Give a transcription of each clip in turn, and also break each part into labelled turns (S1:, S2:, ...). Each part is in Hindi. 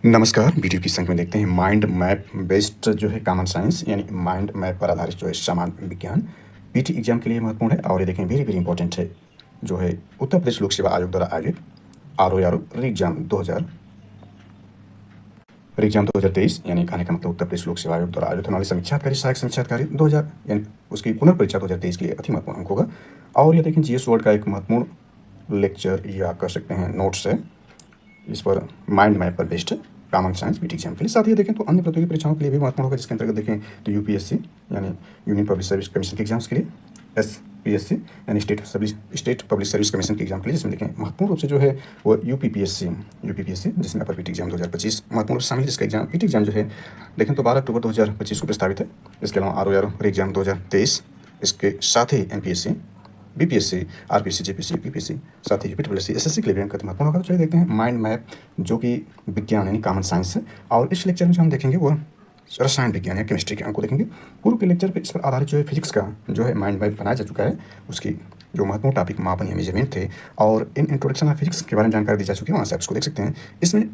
S1: नमस्कार, वीडियो की संख्या में देखते हैं माइंड मैप बेस्ड जो है कॉमन साइंस यानी माइंड मैप पर आधारित जो है सामान्य विज्ञान पीटी एग्जाम के लिए महत्वपूर्ण है। और ये देखें वेरी वेरी इंपॉर्टेंट है जो है उत्तर प्रदेश लोक सेवा आयोग द्वारा आयोजित आर एग्जाम 2023 यानी कहने का मतलब उत्तर प्रदेश लोक सेवा आयोग द्वारा आयोजित होने वाली समीक्षाकारी सहायक समीक्षाकारी 2000 यानी उसकी पुनर्परीक्षा 2023 के लिए अति महत्वपूर्ण अंक होगा। और ये देखें जीएस वर्ड का एक महत्वपूर्ण लेक्चर या कह सकते हैं नोट्स है, इस पर माइंड मैप पर बेस्ड है कॉमन साइंस पीटी एग्जाम के लिए। साथ ही देखें तो अन्य प्रतियोगी परीक्षाओं के लिए भी महत्वपूर्ण होगा, जिसके अंतर्गत देखें तो यूपीएससी यानी यूनियन पब्लिक सर्विस कमीशन के एग्जाम्स के लिए, एसपीएससी यानी स्टेट पब्लिक सर्विस कमीशन के एग्जाम के लिए, जिसमें देखें महत्वपूर्ण रूप से जो है वो यूपीपीएससी जिसमें अपर पीटी एग्जाम 2025 महत्वपूर्ण रूप से शामिल है। जिसका एग्जाम पीटी एग्जाम जो है देखें तो 12 अक्टूबर 2025 को प्रस्तावित है। इसके अलावा आर एग्जाम 2023, इसके साथ ही MPSC, BPSC, RPSC, JPSC, UPPSC, साथ ही यूपीएससी, एसएससी के लिए भी अंक महत्वपूर्ण होगा। तो चलिए देखते हैं माइंड मैप जो कि विज्ञान यानी कॉमन साइंस है। और इस लेक्चर में जो हम देखेंगे वो रसायन विज्ञान या केमिस्ट्री के अंक को देखेंगे। पूर्व के लेक्चर पे इस पर आधारित जो है फिजिक्स का जो है माइंड मैप बनाया जा चुका है, उसकी जो महत्वपूर्ण टॉपिक मापन या मेजरमेंट थे और इन इंट्रोडक्शन ऑफ फिजिक्स के बारे में जानकारी दी जा चुकी है, वहाँ से आप इसको देख सकते हैं। इसमें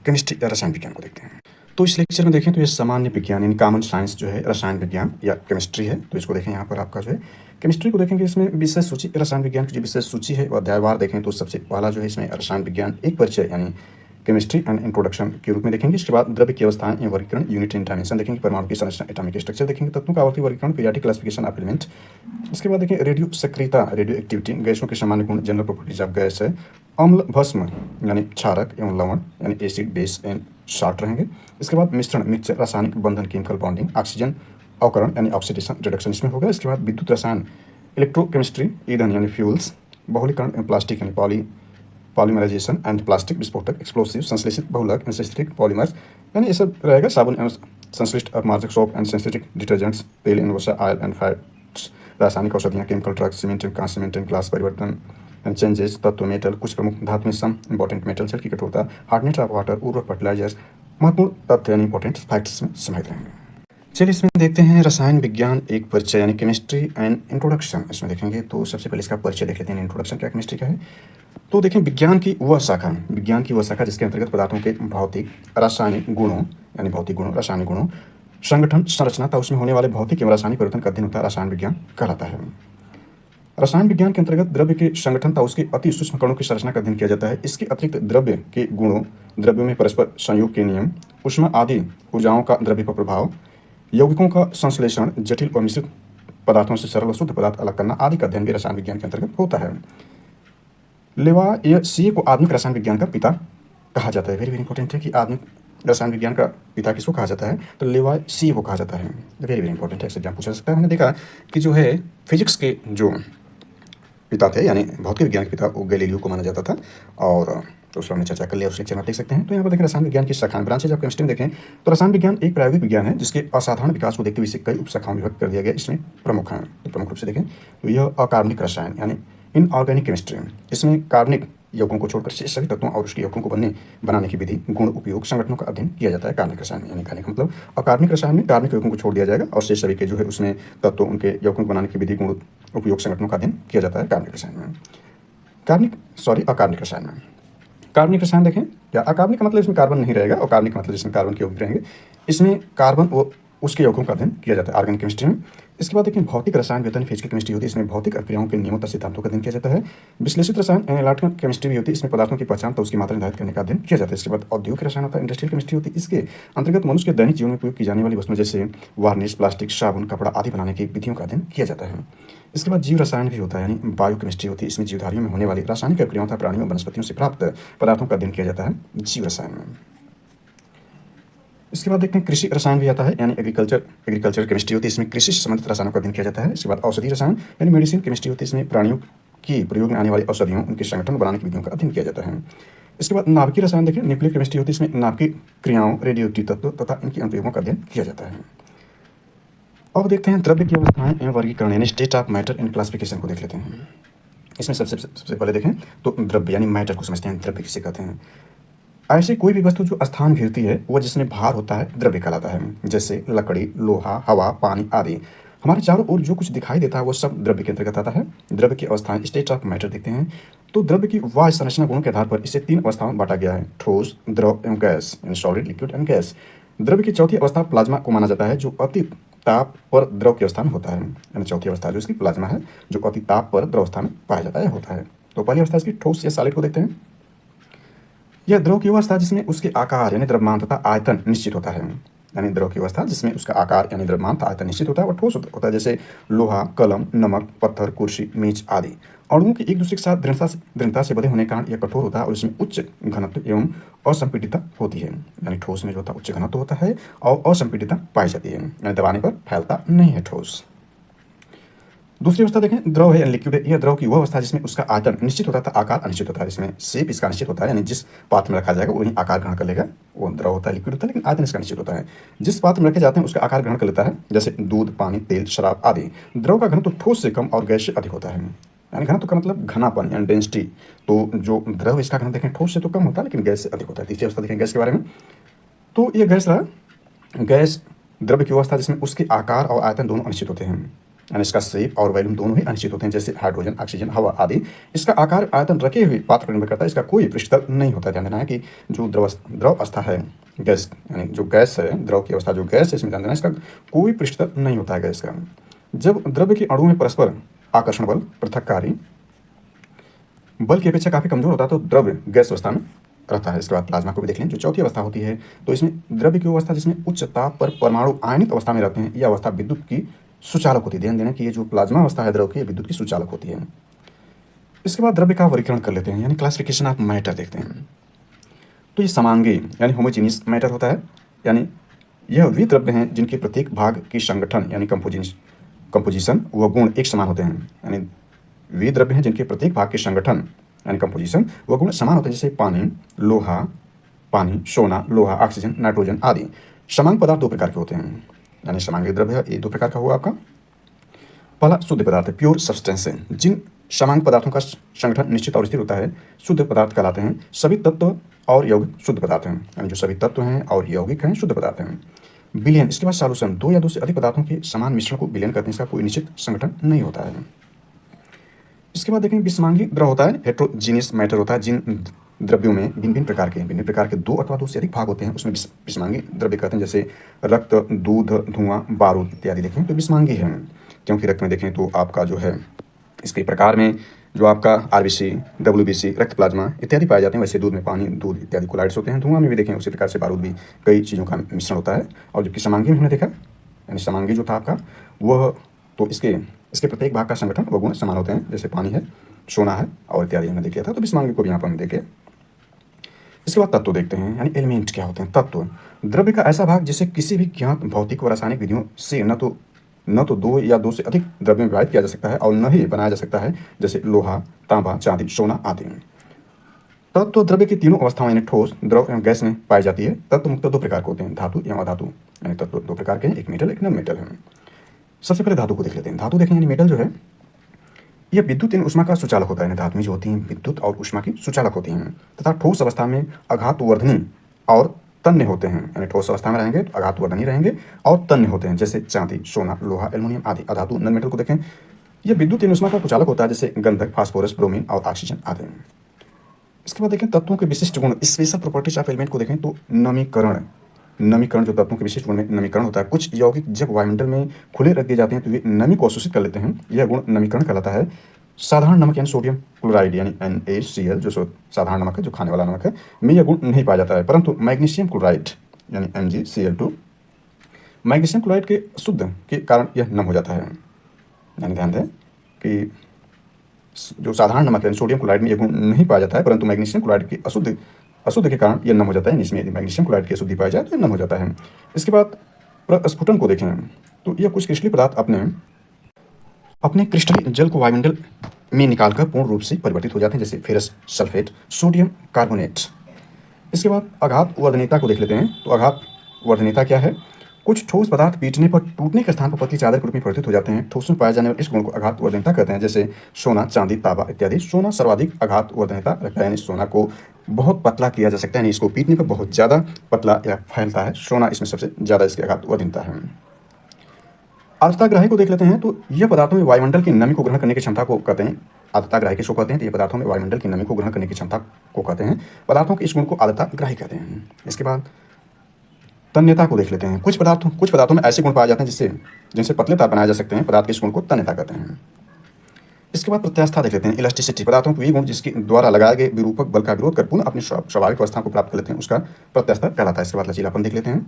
S1: केमिस्ट्री या रसायन विज्ञान को देखते हैं। तो इस लेक्चर में देखें तो ये सामान्य विज्ञान यानी कॉमन साइंस जो है रसायन विज्ञान या केमिस्ट्री है। तो इसको देखें यहाँ पर आपका जो है केमिस्ट्री को देखेंगे, इसमें विशेष सूची रसायन विज्ञान की जो विशेष सूची है वो अध्यायवार देखें तो सबसे पहला जो है इसमें रसायन विज्ञान एक परिचय यानी केमिस्ट्री एंड इंट्रोडक्शन के रूप में देखेंगे। इसके बाद द्रव्य की अवस्थाएं एवं वर्गीकरण यूनिट एंड डायमेंशन देखेंगे, परमाणु की संरचना एटॉमिक स्ट्रक्चर देखेंगे, तत्वों का आवर्ती वर्गीकरण पीरियोडिक क्लासिफिकेशन ऑफ एलिमेंट। इसके बाद देखें रेडियो सक्रियता रेडियो एक्टिविटी, गैसों के सामान्य गुण जनरल प्रॉपर्टीज ऑफ गैस है, अम्ल भस्म यानी क्षारक एवं लवण यानी एसिड बेस एंड साल्ट रहेंगे। इसके बाद मिश्रण मिक्सचर रासायनिक बंधन केमिकल बॉन्डिंग, ऑक्सीजन अवकरण यानी ऑक्सीडेशन रिडक्शन इसमें होगा। इसके बाद विद्युत रसायन इलेक्ट्रोकेमिस्ट्री, ईंधन यानी फ्यूल्स, बहुलीकरण प्लास्टिक यानी पॉलीमराइजेशन एंड प्लास्टिक विस्फोटक, एक्सप्लोसिव संश्लेषित बहुलक एंड सिंथेटिक पॉलीमर्स यानी ये सब रहेगा। साबुन एवं संश्लिष्ट अपमार्जक सोप एंड सिंथेटिक डिटर्जेंट्स, तेल एंड वसा, ऑयल एंड फैट्स, रासायनिक औषधियाँ, chemical drugs, cement and cement and glass परिवर्तन एंड चेंजेस, तत्व मेटल, कुछ प्रमुख धातु में सम इंपॉर्टेंट मेटल, जल की कठोरता, हार्डनेस ऑफ वाटर, उर्वरक फर्टिलाइजर्स, महत्वपूर्ण तथ्य यानी इंपॉर्टेंट फैक्ट्स में समाहित रहेंगे। चलिए इसमें देखते हैं रसायन विज्ञान एक परिचय यानी केमिस्ट्री एंड इंट्रोडक्शन। इसमें देखेंगे तो सबसे पहले इसका परिचय देख लेते हैं, इंट्रोडक्शन क्या केमिस्ट्री का है। तो देखें विज्ञान की वह शाखा जिसके अंतर्गत पदार्थों के भौतिक रासायनिक गुणों यानी भौतिक गुणों रासायनिक गुणों संगठन संरचना तथा उसमें होने वाले भौतिक एवं रासायनिक परिवर्तन का अध्ययन होता है, रसायन विज्ञान कहलाता है। रसायन विज्ञान के अंतर्गत द्रव्य के संगठन तथा उसके अति सूक्ष्म कणों की संरचना का अध्ययन किया जाता है। इसके अतिरिक्त द्रव्य के गुणों, द्रव्यों में परस्पर संयोग के नियम, ऊष्मा आदि ऊर्जाओं का द्रव्य पर प्रभाव, यौगिकों का संश्लेषण, जटिल और मिश्रित पदार्थों से सरल और शुद्ध पदार्थ अलग करना आदि का अध्ययन भी रसायन विज्ञान के अंतर्गत होता है। लेवासिये को आधुनिक रसायन विज्ञान का पिता कहा जाता है। वेरी वेरी इंपॉर्टेंट है कि आधुनिक रसायन विज्ञान का पिता किसको कहा जाता है, तो लेवासिये को कहा जाता है। वेरी वेरी इंपॉर्टेंट है, एग्जाम पूछा जा सकता है। हमने देखा कि जो है फिजिक्स के जो पिता थे यानी भौतिक विज्ञान के पिता वो गैलीलियो को माना जाता था, और तो उस पर हमने चर्चा कर लिया, उस लेक्चर में आप देख सकते हैं। तो यहाँ पर देखें रसायन विज्ञान की शाखाएं ब्रांचेज ऑफ केमिस्ट्री में देखें तो रसायन विज्ञान एक प्रायोगिक विज्ञान है जिसके असाधारण विकास को देखते हुए इसे कई उपशाखाओं में विभक्त कर दिया गया। इसमें प्रमुख हैं, तो प्रमुख रूप से देखें तो यह अकार्बनिक रसायन यानी इनऑर्गेनिक केमिस्ट्री, इसमें कार्बनिक यौगों को छोड़कर शेष सभी तत्वों और उसके यौगों को बनाने की विधि, गुण, उपयोग, संगठनों का अध्ययन किया जाता है कार्बनिक रसायन यानी कहने का मतलब अकार्बनिक रसायन में कार्बनिक यौगों को छोड़ दिया जाएगा और शेष सभी के जो है उसमें तत्व, उनके यौगों को बनाने की विधि, गुण, उपयोग, संगठनों का अध्ययन किया जाता है कार्बनिक रसायन में। अकार्बनिक रसायन में कार्बनिक रसायन देखें या अकार्बनिक का मतलब इसमें कार्बन नहीं रहेगा और कार्बनिक का मतलब इसमें कार्बन के यौगिक रहेंगे। इसमें कार्बन वो उसके यौगिकों का अध्ययन किया जाता है ऑर्गेनिक केमिस्ट्री में। इसके बाद देखें भौतिक रसायन वेतन फिजिकल केमिस्ट्री होती है, इसमें भौतिक क्रियाओं के नियमों तथा सिद्धांतों का अध्ययन किया जाता है। विश्लेषित रसायन एनालिटिकल केमिस्ट्री भी होती है, इसमें पदार्थों की पहचान तो उसकी मात्रा निर्धारित करने का अध्ययन किया जाता है। इसके बाद औद्योगिक रसायन होता है, इंडस्ट्रियल केमिस्ट्री होती है, इसके अंतर्गत मनुष्य के दैनिक जीवन में उपयोग की जाने वाली वस्तुएं जैसे वार्निश, प्लास्टिक, साबुन, कपड़ा आदि बनाने की विधियों का अध्ययन किया जाता है। इसके बाद जीव रसायन भी होता है यानी बायो केमिस्ट्री होती है, इसमें जीवधारियों में होने वाली रासायनिक क्रियाओं तथा प्राणियों वनस्पतियों से प्राप्त पदार्थों का अध्ययन किया जाता है जीव रसायन में। इसके बाद देखते हैं कृषि रसायन भी आता है यानी एग्रीकल्चर केमिस्ट्री होती है, इसमें कृषि से संबंधित रसायनों का अध्ययन किया जाता है। इसके बाद औषधि रसायन यानी मेडिसिन केमिस्ट्री होती है, इसमें प्राणियों की प्रयोग में आने वाली औषधियों, उनके संगठन बनाने की विधियों का अध्ययन किया जाता है। इसके बाद नाभिकीय रसायन देखें न्यूक्लियर केमिस्ट्री होती है, इसमें नाभिकीय क्रियाओं, रेडियोएक्टिव तत्व तथा इनके अनुप्रयोगों का अध्ययन किया जाता है। अब देखते हैं द्रव्य की अवस्थाएं एवं वर्गीकरण यानी state of matter in classification को देख लेते हैं। इसमें सबसे पहले देखें तो द्रव्य यानी मैटर को समझते हैं, द्रव्य किसे कहते हैं। ऐसी कोई भी वस्तु जो स्थान घेरती है वह जिसमें भार होता है द्रव्य कहलाता है, जैसे लकड़ी, लोहा, हवा, पानी आदि। हमारे चारों ओर जो कुछ दिखाई देता है वो सब द्रव्य के अंतर्गत आता है। द्रव्य की अवस्थाएं, स्टेट ऑफ मैटर देखते हैं। तो द्रव्य की वाह्य संरचना गुणों के आधार पर इसे 3 अवस्थाओं में बांटा गया है, ठोस, द्रव एवं गैस, यानी सॉलिड, लिक्विड एंड गैस। द्रव्य की चौथी अवस्था प्लाज्मा को माना जाता है, जो अति ताप पर द्रव की अवस्था में होता है। यानी चौथी अवस्था जो इसकी प्लाज्मा है, जो अति ताप पर द्रव अवस्था में पाया जाता है, होता है। तो पहली अवस्था इसकी ठोस या सॉलिड को देखते हैं। यह द्रव की अवस्था जिसमें उसके आकार यानी द्रव्यमान तथा आयतन निश्चित होता है। यानी द्रव की अवस्था जिसमें उसका आकार यानी द्रव्यमान तथा आयतन निश्चित होता है और ठोस होता है, जैसे लोहा, कलम, नमक, पत्थर, कुर्सी, मेज आदि। अणुओं के एक दूसरे के साथ दृढ़ता से बंधे होने के कारण यह कठोर होता है और इसमें उच्च घनत्व एवं असंपीडितता होती है। यानी ठोस में जो होता है उच्च घनत्व होता है और असंपीडितता पाई जाती है, यानी दबाने पर फैलता नहीं है ठोस। दूसरी अवस्था देखें, द्रव है यानी लिक्विड है। यह द्रव की वह अवस्था जिसमें उसका आयतन निश्चित होता है, आकार अनिश्चित होता है। इसमें शेप इसका निश्चित होता है, यानी जिस पात्र में रखा जाएगा वही आकार ग्रहण कर लेगा, वो द्रव होता है, लिक्विड होता है, लेकिन आयतन इसका निश्चित होता है। जिस पात्र में रखे जाते हैं उसका आकार ग्रहण कर लेता है, जैसे दूध, पानी, तेल, शराब आदि। द्रव का घनत्व ठोस से कम और गैस से अधिक होता है। यानी घनत्व का मतलब घनापन यानी डेंसिटी। तो जो द्रव इसका घनत्व देखें ठोस से तो कम होता है, लेकिन गैस से अधिक होता है। तीसरी अवस्था देखें गैस के बारे में, तो ये गैस रहा। गैस द्रव्य की अवस्था जिसमें उसके आकार और आयतन दोनों अनिश्चित होते हैं, यानी इसका शेप और वॉल्यूम दोनों ही अनिश्चित होते हैं, जैसे हाइड्रोजन, ऑक्सीजन, हवा आदि। इसका आकार आयतन रखे हुए पात्र पर निर्भर करता है, इसका कोई पृष्ठतल नहीं होता है। ध्यान देना है कि जो द्रव अवस्था है गैस, यानी जो गैस है, द्रव की अवस्था जो गैस है, इसमें ध्यान देना इसका कोई पृष्ठतल नहीं होता है गैस का। जब द्रव्य के अणुओं में परस्पर आकर्षण बल, पृथककारी बल की अपेक्षा काफ़ी कमजोर होता है, तो द्रव्य गैस अवस्था में रहता है। इसके बाद प्लाज्मा को भी देख लें, जो चौथी अवस्था होती है। तो इसमें द्रव्य की अवस्था जिसमें उच्च ताप पर परमाणु आयनित अवस्था में रहते हैं, यह अवस्था विद्युत की सुचालक होती है। ध्यान देना कि ये जो प्लाज्मा अवस्था है द्रव की, विद्युत की सुचालक होती है। इसके बाद द्रव्य का वर्गीकरण कर लेते हैं, यानी क्लासिफिकेशन ऑफ मैटर देखते हैं। तो ये समांगी यानी होमोजीनियस मैटर होता है, यानी यह वे द्रव्य हैं जिनके प्रत्येक भाग की संगठन यानी कंपोजिशन व गुण एक समान होते हैं। यानी वे द्रव्य हैं जिनके प्रत्येक भाग के संगठन यानी कंपोजिशन व गुण समान होते हैं, जैसे पानी, सोना, लोहा, ऑक्सीजन, नाइट्रोजन आदि। समांग पदार्थ दो प्रकार के होते हैं, यानी समांगी द्रव्य है, ये दो प्रकार का हुआ आपका। पहला शुद्ध पदार्थ है, प्योर सब्सटेंस है। जिन समांग पदार्थों का संगठन निश्चित और स्थिर होता है शुद्ध पदार्थ कहलाते हैं। सभी तत्व और यौगिक शुद्ध पदार्थ हैं, यानी जो सभी तत्व हैं और यौगिक हैं शुद्ध पदार्थ हैं। विलयन, इसके बाद सॉल्यूशन, दो या दो से अधिक पदार्थों के समान मिश्रण को विलयन करते हैं, इसका कोई निश्चित संगठन नहीं होता है। इसके बाद देखेंगे विषमांगी द्रव होता है, हेट्रोजीनियस मैटर होता है। जिन द्रव्यों में भिन्न भिन्न प्रकार के दो अथवा दो से अधिक भाग होते हैं उसमें विषमांगी द्रव्य कहते हैं, जैसे रक्त, दूध, धुआं, बारूद इत्यादि देखें तो विषमांगी है। क्योंकि रक्त में देखें तो आपका जो है इसके प्रकार में जो आपका आरबीसी, डब्ल्यूबीसी, रक्त प्लाज्मा इत्यादि पाए जाते हैं, वैसे दूध में पानी, दूध इत्यादि कोलाइड्स होते हैं। धुआं में भी देखें उसी प्रकार से बारूद भी कई चीज़ों का मिश्रण होता है। और जबकि समांगी में हमने देखा, यानी समांगी जो था आपका वह तो इसके प्रत्येक भाग का संगठन व गुण समान होते हैं, जैसे पानी है, सोना है और इत्यादि हमने देख लिया था। तो विषमांगी को भी यहाँ पर हम देखे। इसके बाद तत्व देखते हैं, यानी एलिमेंट क्या होते हैं। तत्व द्रव्य का ऐसा भाग जिसे किसी भी ज्ञात भौतिक व रासायनिक विधियों से न तो दो या दो से अधिक द्रव्य में विभाजित किया जा सकता है और न ही बनाया जा सकता है, जैसे लोहा, तांबा, चांदी, सोना आदि। तत्व द्रव्य की तीनों अवस्थाओं यानी ठोस, द्रव एवं गैस में पाई जाती है। तत्व मुख्यतः दो प्रकार के होते हैं, धातु एवं अधातु। यानी तत्व दो प्रकार के हैं, एक मेटल एक नॉन मेटल है। सबसे पहले धातु को देख लेते हैं। धातु देखें, यानी मेटल जो है यह विद्युत एवं ऊष्मा का सुचालक होता है। यानी धातुएं जो होती हैं विद्युत और ऊष्मा की सुचालक होती हैं तथा ठोस अवस्था में आघातवर्धनी और तन्य होते हैं। यानी ठोस अवस्था में रहेंगे तो आघातवर्धनी रहेंगे और तन्य होते हैं, जैसे चांदी, सोना, लोहा, एल्युमिनियम आदि। अधातु नॉन मेटल को देखें, यह विद्युत एवं ऊष्मा का सुचालक होता है, जैसे गंधक, फास्फोरस, ब्रोमीन और ऑक्सीजन आदि। इसके बाद देखें तत्वों के विशिष्ट गुण, स्पेशल प्रॉपर्टीज ऑफ एलिमेंट को देखें तो नमीकरण जो तत्वों के विशिष्ट गुण में नमीकरण होता है। कुछ यौगिक जब वायुमंडल में खुले रख दिए जाते हैं तो वे नमी को अवशोषित कर लेते हैं, यह गुण नमीकरण कहलाता है। साधारण नमक यानी सोडियम क्लोराइड यानी NaCl जो साधारण नमक है, जो खाने वाला नमक है, में यह गुण नहीं पाया जाता है। परंतु मैग्नीशियम क्लोराइड यानी MgCl2, मैग्नीशियम क्लोराइड के शुद्ध के कारण यह नम हो जाता है। यानी ध्यान दें कि जो साधारण नमक है सोडियम क्लोराइड में यह गुण नहीं पाया जाता है, परंतु मैग्नीशियम क्लोराइड की अशुद्ध के कारण यह नम हो जाता है। इसमें यदि मैग्नीशियम क्लोराइड की अशुद्धि पाई जाए तो यह नम हो जाता है। इसके बाद प्रस्फुटन को देखें तो यह कुछ क्रिस्टलीय पदार्थ अपने क्रिस्टलीय जल को वायुमंडल में निकालकर पूर्ण रूप से परिवर्तित हो जाते हैं, जैसे फेरस सल्फेट, सोडियम कार्बोनेट। इसके बाद आघात वर्धनीयता को देख लेते हैं। तो आघात वर्धनीयता क्या है? कुछ ठोस पदार्थ पीटने पर टूटने के स्थान पर पतली चादर के रूप में परिवर्तित हो जाते हैं। ठोस में पाए जाने वाले इस गुण को आघात वर्धनीयता कहते हैं, जैसे सोना, चांदी, तांबा इत्यादि। सोना सर्वाधिक आघात वर्धनीयता रखता है, यानी सोना को बहुत पतला किया जा सकता है, यानी इसको पीटने पर बहुत ज़्यादा पतला या फैलता है। सोना इसमें सबसे ज़्यादा इसकी आघात वर्धनीयता है। आर्द्रताग्राही को देख लेते हैं, तो यह पदार्थों में वायुमंडल की नमी को ग्रहण करने की क्षमता को कहते हैं। आर्द्रताग्राही किसको कहते हैं? तो ये पदार्थों में वायुमंडल की नमी को ग्रहण करने की क्षमता को कहते हैं। पदार्थों के इस गुण को आर्द्रताग्राही कहते हैं। इसके बाद तन्यता को देख लेते हैं। कुछ पदार्थों में ऐसे गुण पाए जाते हैं जिनसे पतले तार बनाए जा सकते हैं। पदार्थ के इस गुण को तन्यता कहते हैं। इसके बाद प्रत्यास्थता देख लेते हैं। इलास्टिसिटी, पदार्थों के वे गुण जिसके द्वारा लगाए गए विरूपक बल का विरोध कर पुनः अपनी स्वाभाविक अवस्था को प्राप्त कर लेते हैं, उसका प्रत्यास्थता कहलाता है। इसके बाद लचीलापन देख लेते हैं।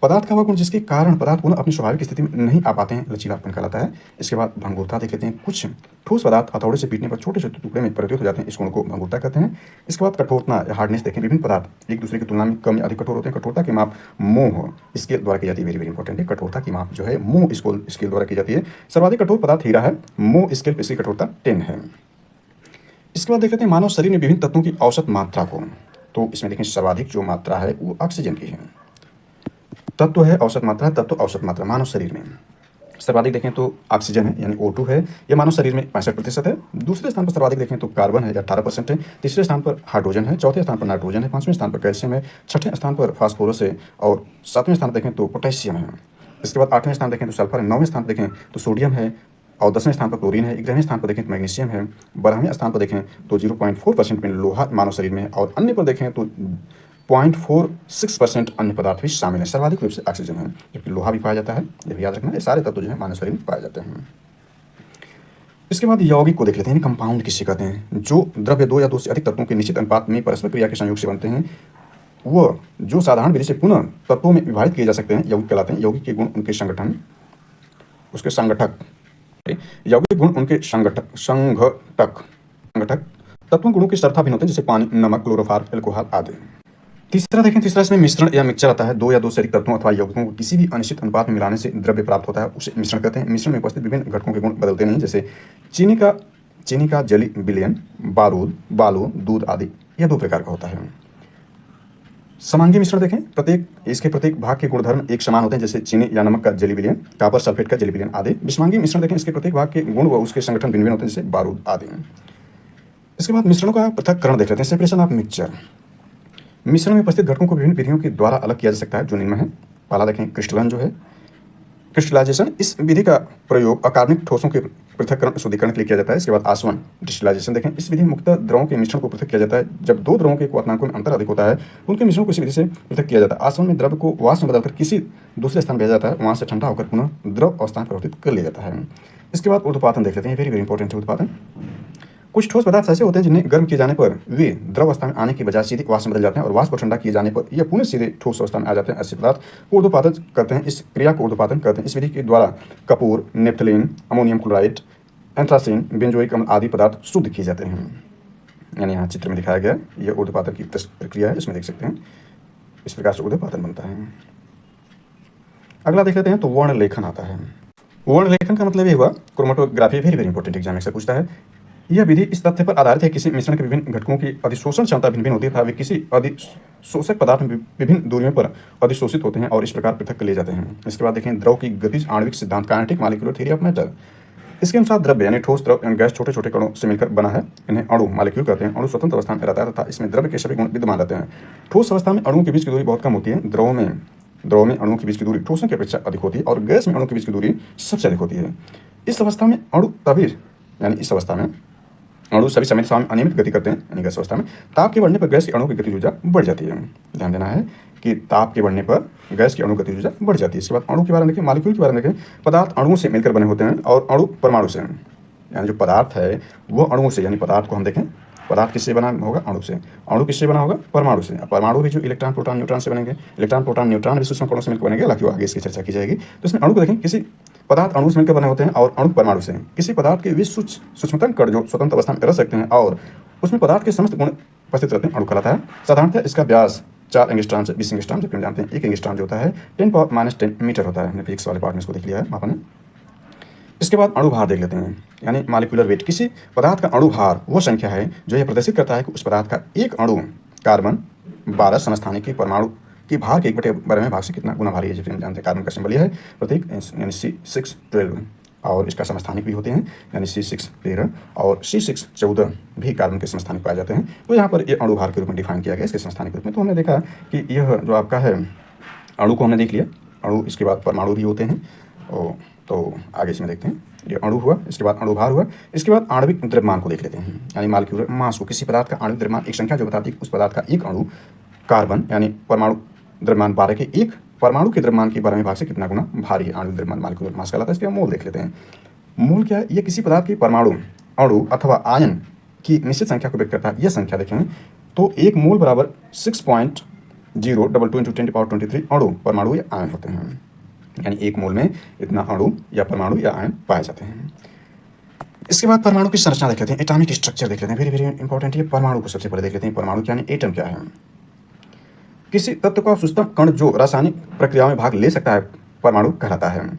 S1: पदार्थ का वह गुण जिसके कारण पदार्थ पुनः अपनी स्वाभाविक स्थिति में नहीं आ पाते हैं, लचीलापन कहलाता है। इसके बाद भंगुरता देख लेते हैं। कुछ ठोस पदार्थ हथौड़े से पीटने पर छोटे छोटे टुकड़े में परिवर्तित हो जाते हैं, इस गुण को भंगुरता कहते हैं। इसके बाद कठोरता या हार्डनेस देखें। विभिन्न पदार्थ एक दूसरे की तुलना में कम या अधिक कठोर होते हैं। कठोरता की माप मोह स्केल द्वारा की जाती है। वेरी वेरी इंपॉर्टेंट है। कठोरता की माप जो है मोह स्केल द्वारा की जाती है। सर्वाधिक कठोर पदार्थ हीरा है। मोह स्केल पर इसकी कठोरता 10 है। इसके बाद देख लेते हैं मानव शरीर में विभिन्न तत्वों की औसत मात्रा को। तो इसमें देखें सर्वाधिक जो मात्रा है वो ऑक्सीजन की है। तत्व है औसत मात्रा, तत्व औसत मात्रा मानव शरीर में सर्वाधिक देखें तो ऑक्सीजन है, यानी O2 है। यह मानव शरीर में 65% है। दूसरे स्थान पर सर्वाधिक देखें तो कार्बन है, 18% है। तीसरे स्थान पर हाइड्रोजन है। चौथे स्थान पर नाइट्रोजन है। 5वें स्थान पर कैल्शियम है। 6ठे स्थान पर फास्फोरस है। और 7वें स्थान पर देखें तो पोटेशियम है। इसके बाद 8वें स्थान देखें तो सल्फर है। 9वें स्थान पर देखें तो सोडियम है। और 10वें स्थान पर क्लोरीन है। 11वें स्थान पर देखें तो मैग्नीशियम है। 12वें स्थान पर देखें तो 0.4% में लोहा मानव शरीर में है। और अन्य पर देखें तो 0.46% अन्य पदार्थ भी शामिल है। सर्वाधिक रूप से ऑक्सीजन है, जबकि लोहा भी पाया जाता है। ये भी याद रखना, ये सारे तत्व जो है मानव शरीर में पाए जाते हैं। इसके बाद यौगिक को देख लेते हैं। कंपाउंड किसे कहते हैं? जो द्रव्य 2 या 2 से अधिक तत्वों के निश्चित अनुपात में परस्पर क्रिया के संयोग से बनते हैं, वह जो साधारण विधि से पुनः तत्वों में विभाजित किए जा सकते हैं, यौगिक कहलाते हैं। यौगिक के गुण उनके संगठन, उसके संगठक, यौगिक गुण उनके संगठक तत्वों गुणों की स्थिरता भिन्न होते हैं, जैसे पानी, नमक, क्लोरोफॉर्म, एल्कोहल आदि। तीसरा देखें, तीसरा इसमें मिश्रण या मिक्सचर आता है। 2 या 2 से अधिक तत्वों अथवा यौगिकों को किसी भी अनिश्चित अनुपात में मिलाने से द्रव्य प्राप्त होता है, उसे मिश्रण कहते हैं। मिश्रण में उपस्थित विभिन्न घटकों के गुण बदलते नहीं, जैसे चीनी का जली विलयन, बारूद, बालू, दूध आदि। यह 2 प्रकार का होता है। समांगी मिश्रण देखें। इसके प्रत्येक भाग के गुणधर्म एक समान होते हैं, जैसे चीनी या नमक का जली विलयन, कॉपर सल्फेट का जली विलयन आदि। विषमांगी मिश्रण देखें। इसके प्रत्येक भाग के गुण व उसके संगठन भिन्न भिन्न होते हैं, जैसे बारूद आदि। इसके बाद मिश्रणों का पृथक्करण देख लेते हैं। Separation of mixture. मिश्रण में उपस्थित घटकों को विभिन्न विधियों के द्वारा अलग किया जा सकता है, जो निम्न है। पहला देखें क्रिस्टलन जो है, क्रिस्टलाइजेशन। इस विधि का प्रयोग अकार्बनिक ठोसों के पृथक्करण शुद्धिकरण के लिए किया जाता है। इसके बाद आसवन डिस्टिलाइजेशन देखें। इस विधि में मुख्यतः द्रवों के मिश्रण को पृथक किया जाता है। जब 2 द्रवों के क्वथनांकों में अंतर अधिक होता है, उनके मिश्रण को इस विधि से पृथक किया जाता है। आसवन में द्रव्य को वाष्प में बदलकर किसी दूसरे स्थान भेजा जाता है, वहां से ठंडा होकर पुनः द्रव अवस्था में परिवर्तित कर लिया जाता है। इसके बाद ऊर्ध्वपातन देख लेते हैं। वेरी वेरी इंपॉर्टेंट है ऊर्ध्वपातन। कुछ ठोस पदार्थ ऐसे होते हैं जिन्हें गर्म किए जाने पर वे द्रव अवस्था में आने की बजाय सीधे वाष्प में बदल जाते हैं, और वाष्प को ठंडा किए जाने पर यह पुनः सीधे ठोस अवस्था में आ जाते हैं। ऐसे पदार्थ को ऊर्ध्वपातन कहते हैं। इस क्रिया को ऊर्ध्वपातन कहते हैं। इस विधि के द्वारा Kapoor, naphthalene, ammonium chloride, anthracene, benzoic अम्ल आदि पदार्थ शुद्ध किए जाते हैं। यानी यहाँ चित्र में दिखाया गया यह ऊर्ध्वपातन की प्रक्रिया है, इसमें देख सकते हैं। इस प्रकार से ऊर्ध्वपातन बनता है। अगला देख लेते हैं तो वर्ण लेखन आता है। वर्ण लेखन का मतलब ये हुआ chromatography. Very very important exam से पूछता है। यह विधि इस तथ्य पर आधारित है, किसी मिश्रण के विभिन्न घटकों की अधिशोषण क्षमता भिन्न भिन्न होती है, तथा वे किसी अधिशोषक पदार्थ में विभिन्न दूरियों पर अधिशोषित होते हैं और इस प्रकार पृथक कर लिए जाते हैं। इसके बाद देखें द्रव की गतिज आणविक सिद्धांत, kinetic molecular theory of matter. इसके अनुसार द्रव्य यानी ठोस, द्रव एवं गैस छोटे छोटे कणों से मिलकर बना है। इन्हें अणु मॉलिक्यूल कहते हैं। अणु स्वतंत्र अवस्था में रहता है तथा इसमें द्रव्य के सभी गुण विद्यमान रहते हैं। ठोस अवस्था में अणुओं के बीच की दूरी बहुत कम होती है। द्रव में अणुओं के बीच की दूरी ठोसों की अपेक्षा अधिक होती है, और गैस में अणुओं के बीच की दूरी सबसे अधिक होती है। इस अवस्था में अणु सभी समय अनियमित गति करते हैं, यानी गैस अवस्था में। ताप के बढ़ने पर गैस की अणु की गतिज ऊर्जा बढ़ जाती है। ध्यान देना है कि ताप के बढ़ने पर गैस की अणु गतिज ऊर्जा बढ़ जाती है। इसके बाद अणु के बारे में देखें, मॉलिक्यूल के बारे में देखें। पदार्थ अणुओं से मिलकर बने होते हैं और अणु परमाणु से, यानी जो पदार्थ है वो अणुओं से, यानी पदार्थ को हम देखें, पदार्थ किससे बना होगा? अणु से। अणु किससे बना होगा? परमाणु से। परमाणु भी जो इलेक्ट्रॉन, प्रोटॉन, न्यूट्रॉन से बनेंगे। इलेक्ट्रॉन, प्रोटॉन, न्यूट्रॉन भी सूक्ष्म कणों से मिलकर बनेंगे, हालांकि आगे इसकी चर्चा की जाएगी। तो इसमें अणु को देखें, किसी पदार्थ अणु से मिलकर बने होते हैं और अणु परमाणु से। किसी पदार्थ के वे सूक्ष्मतम कण जो स्वतंत्र अवस्था में रह सकते हैं और उसमें पदार्थ के समस्त गुण उपस्थित रहते हैं, अणु कहलाता है। साधारणतः इसका व्यास 4 एंगस्ट्रॉम से 20 एंगस्ट्रॉम, जबकि हम जानते हैं 1 एंगस्ट्रॉम जो होता है 10⁻⁻10 मीटर होता है। हमने फिजिक्स वाले पार्ट में इसको देख लिया है मापन है। इसके बाद अणु भार देख लेते हैं, यानी मॉलिक्यूलर वेट। किसी पदार्थ का अणु भार वो संख्या है जो यह प्रदर्शित करता है कि उस पदार्थ का एक अणु कार्बन 12 समस्थानिक परमाणु के भार के 1/12वें भाग से कितना गुना भारी है। जैसे हम जानते हैं कार्बन का सिंबल यह है प्रतीक, यानी C612, और इसका समस्थानिक भी होते हैं, यानी C6 13 और C6 14 भी कार्बन के समस्थानिक पाए जाते हैं। तो यहाँ पर ये अणु भार के रूप में डिफाइन किया गया इसके समस्थानिक के रूप में। तो हमने देखा कि यह जो आपका है अणु को हमने देख लिया। अणु, इसके बाद परमाणु भी होते हैं, और तो आगे इसमें देखते हैं, ये अणु हुआ, इसके बाद अणुभार हुआ, इसके बाद आणविक द्रव्यमान को देख लेते हैं, यानी मॉलिक्यूलर मास को। किसी पदार्थ का आणविक द्रव्यमान एक संख्या जो बताती है उस पदार्थ का एक अणु कार्बन यानी परमाणु द्रव्यमान 12 के एक परमाणु के द्रव्यमान के 12वें भाग से कितना गुना भारी है। आणविक द्रव्यमान मॉलिक्यूलर मास कहलाता है। इसके मोल देख लेते हैं। मोल क्या है? ये किसी पदार्थ के परमाणु, अणु अथवा आयन की निश्चित संख्या को व्यक्त करता है। यह संख्या देखें तो एक मोल बराबर 6.022 × 10⁻23 अणु, परमाणु या आयन होते हैं। यानी एक मोल में इतना अणु या परमाणु या आयन पाए जाते हैं। इसके बाद परमाणु की संरचना देख लेते हैं, एटॉमिक स्ट्रक्चर देख लेते हैं। वेरी वेरी इंपॉर्टेंट, ये परमाणु को सबसे पहले देख लेते हैं। परमाणु यानी एटम क्या है? किसी तत्व का सूक्ष्म कण जो रासायनिक प्रक्रियाओं में भाग ले सकता है परमाणु कहलाता है।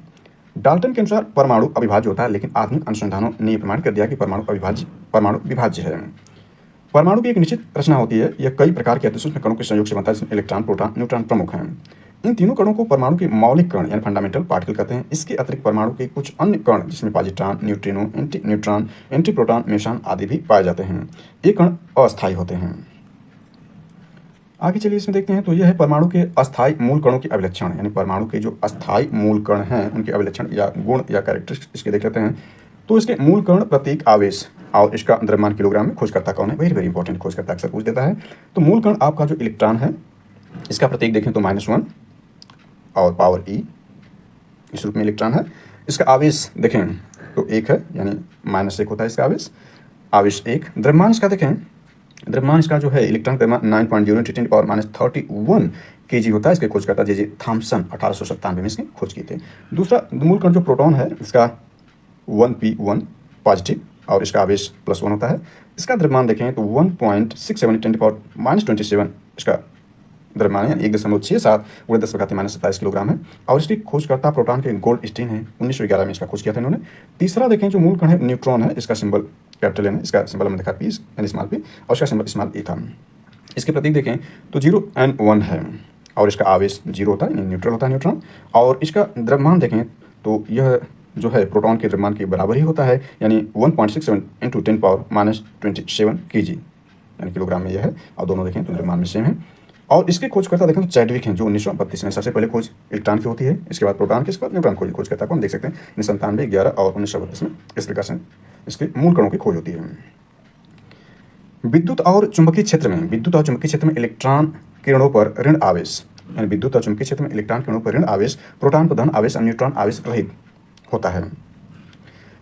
S1: डाल्टन के अनुसार परमाणु अविभाज्य होता है, लेकिन आधुनिक अनुसंधानों ने यह प्रमाणित कर दिया कि परमाणु विभाज्य है। परमाणु की एक निश्चित रचना होती है। यह कई प्रकार के अति सूक्ष्म कणों के संयोग से बनता है, जिसमें इलेक्ट्रॉन, प्रोटॉन, न्यूट्रॉन प्रमुख हैं। इन तीनों कणों को परमाणु के मौलिक कण यानी फंडामेंटल पार्टिकल कहते हैं। इसके अतिरिक्त परमाणु के कुछ अन्य कण जिसमें positron, neutrino, anti neutron, anti proton, meson आदि भी पाए जाते हैं। ये कण अस्थायी होते हैं। आगे चलिए इसमें देखते हैं, तो यह है परमाणु के अस्थायी मूल कणों के अभिलक्षण, यानी परमाणु के जो अस्थायी मूल कण हैं उनके अभिलक्षण या गुण या कैरेक्टरिस्टिक्स इसके देख लेते हैं। तो इसके मूल कण, प्रतीक, आवेश और इसका द्रव्यमान किलोग्राम में खोजकर्ता कौन है? वेरी वेरी इंपॉर्टेंट, खोजकर्ता अक्सर पूछ देता है। तो मूल कण आपका जो इलेक्ट्रॉन है, इसका प्रतीक देखें तो -1 और पावर E इस रूप में इलेक्ट्रॉन है। इसका आवेश देखें तो 1 है, यानी -1 होता है इसका आवेश 1। द्रव्यमान इसका देखें, द्रव्यमान इसका जो है इलेक्ट्रॉन द्रव्यमान 9.0 × 10⁻31 kg होता है। इसके खोजकर्ता जे थॉम्सन 1897 में इसकी खोज की थी। दूसरा मूल कण जो प्रोटॉन है, इसका 1p1 पॉजिटिव और इसका आवेश +1 होता है। इसका द्रव्यमान देखें तो 1.67 × 10⁻27 इसका द्रव्यमान है, 1.67 × 10⁻27 किलोग्राम है। और इसकी खोजकर्ता प्रोटॉन के गोल्डस्टीन है, 1911 में इसका खोज किया था इन्होंने। तीसरा देखें जो मूल कण है न्यूट्रॉन है, इसका सिंबल कैपिटल है, इसका सिंबल हमने देखा P यानी स्मॉल p और इसका सिंबल स्मॉल e था। इसके प्रतीक देखें तो 0 and 1 है और इसका आवेश 0 होता है, न्यूट्रल होता है न्यूट्रॉन। और इसका द्रव्यमान देखें तो यह जो है प्रोटॉन के द्रव्यमान के बराबर ही होता है, यानी 1.67 × 10⁻27 kg यानी किलोग्राम में यह है। और दोनों देखें तो द्रव्यमान में सेम है। और इसके खोजकर्ता देखें तो चैडविक हैं, जो 1932 में सबसे पहले खोज इलेक्ट्रॉन की होती है। इसके बाद प्रोटॉन की, इसके बाद न्यूट्रॉन की खोजकर्ता को हम देख सकते हैं 1997, 11 और 1932 में। इस प्रकार से इसके मूल कणों की खोज होती है। विद्युत और चुंबकीय क्षेत्र में इलेक्ट्रॉन किरणों पर ऋण आवेश, यानी विद्युत और चुंबकीय क्षेत्र में इलेक्ट्रॉन किरणों पर ऋण आवेश, प्रोटॉन पर धन आवेश और न्यूट्रॉन आवेश रहित होता है।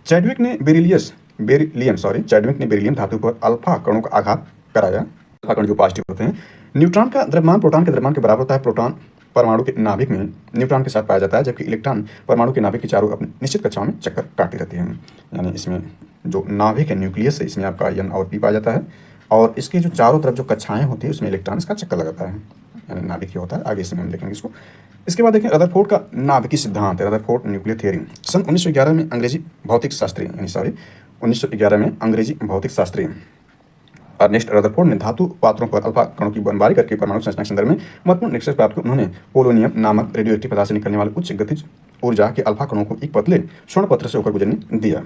S1: चैडविक ने बेरिलियम धातु पर अल्फा कणों का आघात कराया। अल्फा कण जो पॉजिटिव होते हैं। न्यूट्रॉन का द्रव्यमान प्रोटॉन के द्रव्यमान के बराबर होता है। प्रोटॉन परमाणु के नाभिक में न्यूट्रॉन के साथ पाया जाता है, जबकि इलेक्ट्रॉन परमाणु के नाभिक के चारों अपनी निश्चित कक्षाओं में चक्कर काटती रहती है। यानी इसमें जो नाभिक है, न्यूक्लियस है, इसमें आपका N और P पाया जाता है। और इसके जो चारों तरफ जो कक्षाएं होती है उसमें इलेक्ट्रॉन इसका चक्कर लगाता है, यानी नाभिक ही होता है। आगे इसमें हम देखेंगे इसको। इसके बाद देखें रदरफोर्ड का नाभिकीय सिद्धांत, रदरफोर्ड न्यूक्लियर थ्योरी। सन 1911 में अंग्रेजी भौतिक शास्त्री अर्नेस्ट रदरफोर्ड ने धातु पात्रों पर अल्फा कणों की बमबारी करके परमाणु संरचना के संदर्भ में महत्वपूर्ण निष्कर्ष प्राप्त किए। उन्होंने पोलोनियम नामक रेडियोएक्टिव पदार्थ से निकलने वाले उच्च गतिज ऊर्जा के अल्फा कणों को एक पतले स्वर्ण पत्र से होकर गुजरने दिया।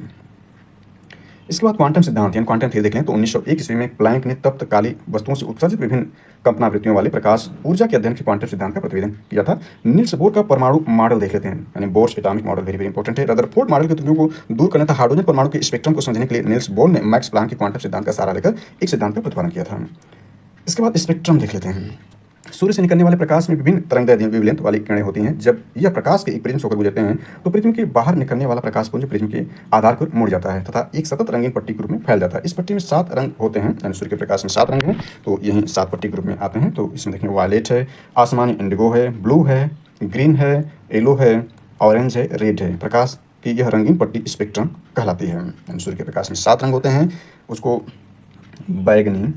S1: इसके बाद क्वांटम सिद्धांत यानी क्वांटम थ्योरी देख लें तो 1901 ईस्वी में प्लैंक ने तप्त काली वस्तुओं से उत्सर्जित विभिन्न कंपनावृत्तियों वाले प्रकाश ऊर्जा के अध्ययन के क्वांटम सिद्धांत का प्रतिवेदन किया था। नील्स बोर का परमाणु मॉडल देख लेते हैं, यानी Bohr's atomic model very very important है। रदरफोर्ड मॉडल के त्रुटियों को दूर करना था। हाइड्रोजन परमाणु के स्पेक्ट्रम को समझने के लिए नील्स बोर ने मैक्स प्लैंक के क्वांटम सिद्धांत का सहारा लेकर एक सिद्धांत का प्रतिपादन किया था। इसके बाद स्पेक्ट्रम देख लेते हैं। सूर्य से निकलने वाले प्रकाश में विभिन्न तरंगदैर्ध्य वेवलेंथ वाली किरणें होती हैं। जब यह प्रकाश के एक प्रिज्म से होकर गुजरते हैं तो प्रिज्म के बाहर निकलने वाला प्रकाश पुंज प्रिज्म के आधार पर मुड़ जाता है तथा एक सतत रंगीन पट्टी के रूप में फैल जाता है। इस पट्टी में 7 रंग होते हैं, यानी सूर्य के प्रकाश में 7 रंग हैं, तो यही 7 पट्टी के रूप में आते हैं। तो इसमें देखें वायलेट है, आसमानी इंडिगो है, ब्लू है, ग्रीन है, येलो है, ऑरेंज है, रेड है। प्रकाश की यह रंगीन पट्टी स्पेक्ट्रम कहलाती है। यानी सूर्य के प्रकाश में 7 रंग होते हैं, उसको बैगनी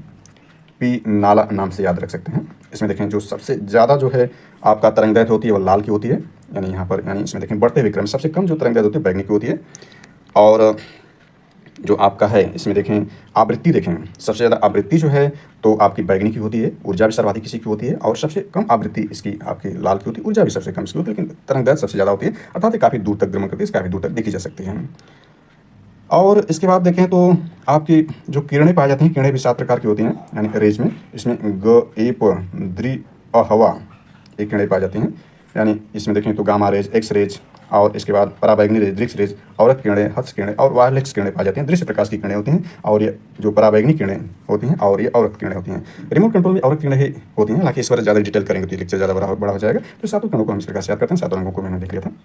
S1: पी नाला नाम से याद रख सकते हैं। इसमें देखें जो सबसे ज़्यादा जो है आपका तरंगदैर्ध्य होती है वो लाल की होती है, यानी यहाँ पर, यानी इसमें देखें बढ़ते हुए क्रम सबसे कम जो तरंगदैर्ध्य होती है बैगनी की होती है। और जो आपका है इसमें देखें आवृत्ति, देखें सबसे ज़्यादा आवृत्ति जो है तो आपकी बैगनी की होती है, ऊर्जा भी सर्वाधिक इसी की होती है। और सबसे कम आवृत्ति इसकी आपकी लाल की होती है, ऊर्जा भी सबसे कम इसकी होती है, लेकिन तरंगदैर्ध्य सबसे ज़्यादा होती है, अर्थात काफ़ी दूर तक भ्रमण करती है, काफ़ी दूर तक देखी जा सकती है। और इसके बाद देखें तो आपकी जो किरणें पाई जाती हैं, किरणें भी 7 प्रकार की होती हैं, यानी रेज में। इसमें ग, एप, द्रि, हवा ये किरणें पाई जाती हैं। यानी इसमें देखें तो गामा रेज, एक्स रेज, और इसके बाद पराबैंगनी रेज, दृश्य रेज, औरत किरणें, हस्त किरणें और वायलेट किरणें पाई जाती हैं। दृश्य प्रकाश की किरणें होती हैं और ये जो पराबैंगनी किरणें होती हैं और ये औरत किरणें होती हैं। रिमोट कंट्रोल में औरत किरणें ही होती हैं, हालांकि इस पर ज़्यादा डिटेल करेंगे तो लेक्चर ज़्यादा बड़ा हो जाएगा। तो सातों किरणों को हम इस प्रकार से याद करते हैं, सातों रंगों को मैंने देख लिया था।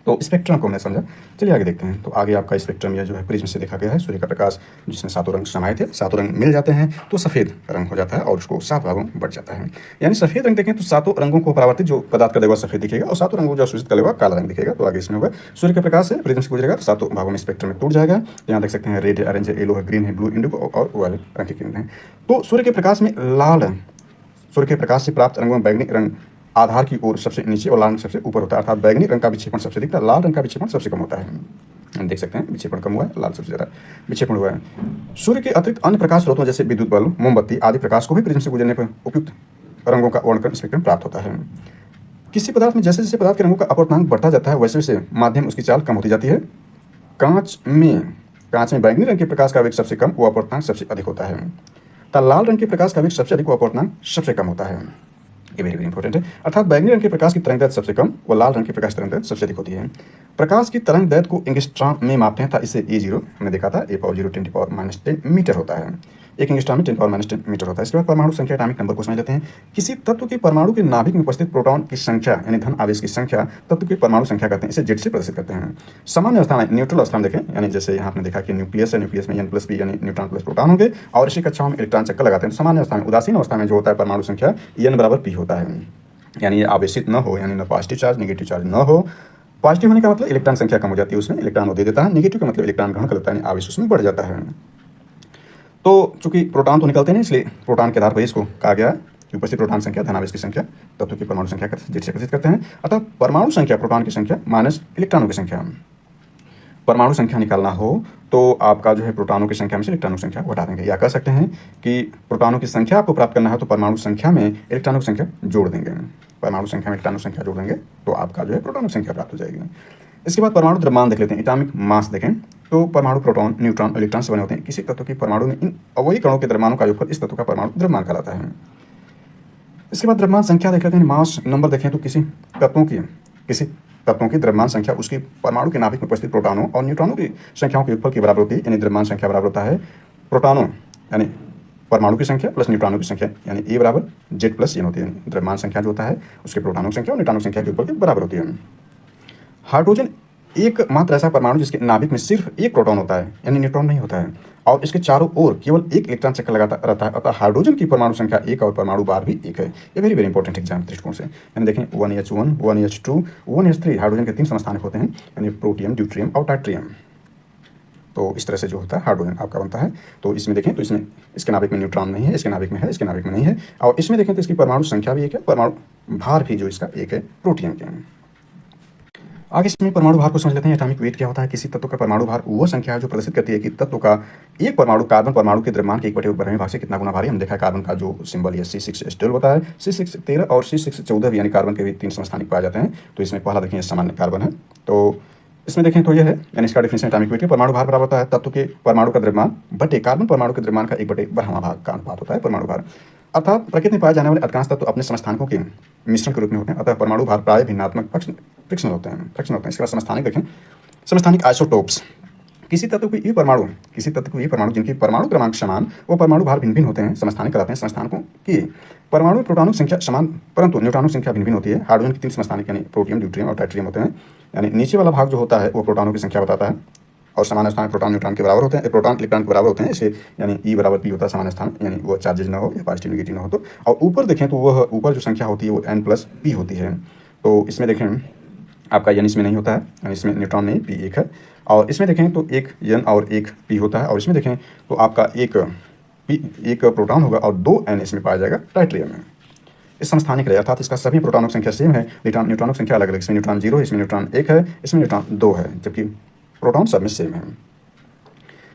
S1: तो स्पेक्ट्रम को हमने समझा। चलिए आगे देखते हैं। तो आगे आपका स्पेक्ट्रम या जो है प्रिज्म से देखा गया है सूर्य का प्रकाश जिसमें सातों रंग समाये थे, सातों रंग मिल जाते हैं तो सफ़ेद रंग हो जाता है और उसको 7 भागों में बढ़ जाता है। यानी सफ़ेद रंग देखें तो सातों रंगों को परावर्तित जो पदार्थ कर देगा सफ़ेद दिखेगा और सातों रंगों को जो अशोषित कर देगा काला रंग दिखेगा। तो आगे इसमें होगा सूर्य के प्रकाश से प्रिज्म से गुजरेगा तो सातों भागों में स्पेक्ट्रम में टूट जाएगा। यहाँ देख सकते हैं रेड है, ऑरेंज है, येलो है, ग्रीन है, ब्लू, इंडिगो और वायलेट रंग की किरण है। तो सूर्य के प्रकाश में लाल, सूर्य के प्रकाश से प्राप्त रंगों में बैगनी रंग आधार की ओर सबसे नीचे और लाल रंग सबसे ऊपर होता है, अर्थात बैगनी रंग का विक्षेपण सबसे अधिक, लाल रंग का विक्षेपण सबसे कम होता है। हम देख सकते हैं विक्षेपण कम हुआ है, लाल सबसे ज़्यादा विक्षेपण हुआ है। सूर्य के अतिरिक्त अन्य प्रकाश स्रोतों जैसे विद्युत बल्ब, मोमबत्ती आदि प्रकाश को भी प्रिज्म से गुजरने पर उपयुक्त रंगों का वर्णक्रम स्पेक्ट्रम प्राप्त होता है। किसी पदार्थ में जैसे जैसे पदार्थ के रंगों का अपवर्तनांक बढ़ता जाता है वैसे वैसे माध्यम उसकी चाल कम होती जाती है। कांच में बैगनी रंग के प्रकाश का वेग सबसे कम, वो अपवर्तनांक सबसे अधिक होता है। लाल रंग के प्रकाश का वेग सबसे अधिक, वो अपवर्तनांक सबसे कम होता है। ये वेरी इंपॉर्टेंट है। अर्थात बैगनी रंग के प्रकाश की तरंग दैर्घ्य सबसे कम व लाल रंग के प्रकाश तरंग दैर्घ्य सबसे अधिक होती है। प्रकाश की तरंग दैर्घ्य को एंगस्ट्रॉम में मापते हैं, था इसे A0 हमने देखा था, A⁻0 10 मीटर होता है। एक एंगस्ट्रॉम में 10 मीटर होता है। इसके बाद परमाणु संख्या, एटॉमिक नंबर को समझ लेते हैं। किसी तत्व के परमाणु के नाभिक में उपस्थित प्रोटॉन की संख्या यानी धन आवेश की संख्या तत्व की परमाणु संख्या कहते हैं, इसे जेड से प्रदर्शित करते हैं। सामान्य अवस्था में न्यूट्रल अवस्था में देखें, यानी जैसे यहाँ आपने देखा कि न्यूक्लियस है, न्यूक्लियस में N+P यानी न्यूट्रॉन प्लस प्रोटॉन होंगे और इसी कक्षाओं में इलेक्ट्रॉन चक्कर लगाते हैं। सामान्य अवस्था में, उदासीन अवस्था में जो होता है परमाणु संख्या N=P होता है, यानी ये आवेशित न हो, यानी न पॉजिटिव चार्ज नेगेटिव चार्ज न हो। पॉजिटिव होने का मतलब इलेक्ट्रॉन संख्या कम हो जाती है, उसमें इलेक्ट्रॉन वो दे देता है। नेगेटिव का मतलब इलेक्ट्रॉन ग्रहण कर लेता है, आवेश उसमें बढ़ जाता है। तो चूंकि प्रोटॉन तो निकलते नहीं, इसलिए प्रोटॉन के आधार पर इसको कहा गया कि उपस्थित प्रोटॉन संख्या धनावेश की संख्या तत्व की परमाणु संख्या जेड से प्रदर्शित करते हैं। अतः परमाणु संख्या प्रोटॉन की संख्या माइनस इलेक्ट्रॉनों की संख्या। परमाणु संख्या निकालना हो तो आपका जो है प्रोटॉनों की संख्या में से इलेक्ट्रॉनों की संख्या घटा देंगे, या कह सकते हैं कि प्रोटॉनों की संख्या आपको प्राप्त करना है तो परमाणु संख्या में इलेक्ट्रॉनों की संख्या जोड़ देंगे। परमाणु संख्या में इलेक्ट्रॉनों की संख्या जोड़ देंगे तो आपका जो है प्रोटॉनों की संख्या प्राप्त हो जाएगी। इसके बाद परमाणु द्रव्यमान देख लेते हैं। एटॉमिक मास देखें तो परमाणु प्रोटॉन, न्यूट्रॉन, इलेक्ट्रॉन से बने होते हैं। किसी तत्व के परमाणु में इन अवयवी कणों के द्रव्यमानों का योगफल इस तत्व का परमाणु द्रव्यमान कहलाता है। इसके बाद द्रव्यमान संख्या देख लेते हैं। मास नंबर देखें तो किसी तत्वों की द्रव्यमान संख्या उसके परमाणु के नाभिक में उपस्थित प्रोटॉनों और न्यूट्रॉनों की संख्याओं के योगफल के बराबर होती है, यानी द्रव्यमान संख्या बराबर होता है प्रोटॉनों यानी परमाणु की संख्या प्लस न्यूट्रॉनों की संख्या, यानी A=Z+N होती है। द्रव्यमान संख्या जो होता है उसके प्रोटॉनों की संख्या और न्यूट्रॉनों की संख्या के योगफल के बराबर होती है। हाइड्रोजन एकमात्र ऐसा परमाणु जिसके नाभिक में सिर्फ एक प्रोटॉन होता है, यानी न्यूट्रॉन नहीं होता है, और इसके चारों ओर केवल एक इलेक्ट्रॉन चक्कर लगाता रहता है। अतः हाइड्रोजन की परमाणु संख्या 1 और परमाणु भार भी 1 है। ये वेरी इंपॉर्टेंट एग्जाम दृष्टिकोण से। यानी देखें 1H1, 1H2, 1H3 हाइड्रोजन के 3 समस्थानिक होते हैं, यानी प्रोटियम, ड्यूट्रियम और टाइट्रियम। तो इस तरह से जो होता है हाइड्रोजन आपका बनता है। तो इसमें देखें तो इसमें इसके नाभिक में न्यूट्रॉन नहीं है, इसके नाभिक में है, इसके नाभिक में नहीं है। और इसमें देखें तो इसकी परमाणु संख्या भी 1 है, परमाणु भार भी जो इसका 1 है प्रोटियम के। आगे इसमें परमाणु भार को समझ लेते हैं। एटॉमिक वेट क्या होता है। किसी तत्व का परमाणु भार वह संख्या है जो प्रदर्शित करती है कि तत्व का एक परमाणु कार्बन परमाणु के द्रव्यमान के 1/12वें भाग से कितना गुना भारी। हम देखा है कार्बन का जो सिंबल है C6H12 होता है। C6 13 और C6 14 भी, यानी कार्बन के भी 3 समस्थानिक पाए जाते हैं। तो इसमें पहला देखें सामान्य कार्बन है, तो इसमें देखें तो यह है, यानी इसका डिफिनेशन एटॉमिक वेट के परमाणु भार बराबर होता है तत्व के परमाणु का द्रव्यमान बटे कार्बन परमाणु के द्रव्यमान का 1/12वां भाग का अनुपात होता है परमाणु भार। अर्थात प्रकृति में पाए जाने वाले अधिकांश तत्व अपने समस्थानिकों के मिश्रण के रूप में होते हैं। अतः परमाणु भार प्राय भिन्नात्मक फ्रिक्शनल होते हैं। इसके बाद समस्थानिक देखें। समस्थानिक आइसोटोप्स। किसी तत्व के ये परमाणु जिनकी परमाणु क्रमांक समान वो परमाणु भार भिन्न भिन्न होते हैं, समस्थानिक कहलाते हैं। समस्थानिकों की परमाणु में प्रोटॉनों की संख्या समान परंतु न्यूट्रॉनों की संख्या भिन्न भिन्न होती है। हाइड्रोजन के 3 समस्थानिक यानी प्रोटियम, ड्यूट्रियम और टाइट्रियम होते हैं। यानी नीचे वाला भाग जो होता है वो प्रोटॉनों की संख्या बताता है और सामान्य स्थान प्रोटॉन न्यूट्रॉन के बराबर होते हैं, प्रोटॉन इलेक्ट्रॉन के बराबर होते हैं। इसे यानी E=P होता है सामान्य स्थान, यानी वो चार्जेज ना हो या पॉजिटिव नेगेटिव ना हो तो। और ऊपर देखें तो वह ऊपर जो संख्या होती है वो N+P होती है। तो इसमें देखें आपका N इसमें नहीं होता है, यानी इसमें न्यूट्रॉन नहीं, P 1 है। और इसमें देखें तो एक N और एक P होता है। और इसमें देखें तो आपका एक प्रोटॉन होगा और 2 N इसमें पाया जाएगा टाइट्रियम में। इस समस्थानिक है, अर्थात इसका सभी प्रोटॉनों की संख्या सेम है, न्यूट्रॉनों की संख्या अलग अलग। इसमें न्यूट्रॉन 0 है, इसमें न्यूट्रॉन 1 है, इसमें न्यूट्रॉन 2 है, जबकि प्रोटॉन सब में सेम है।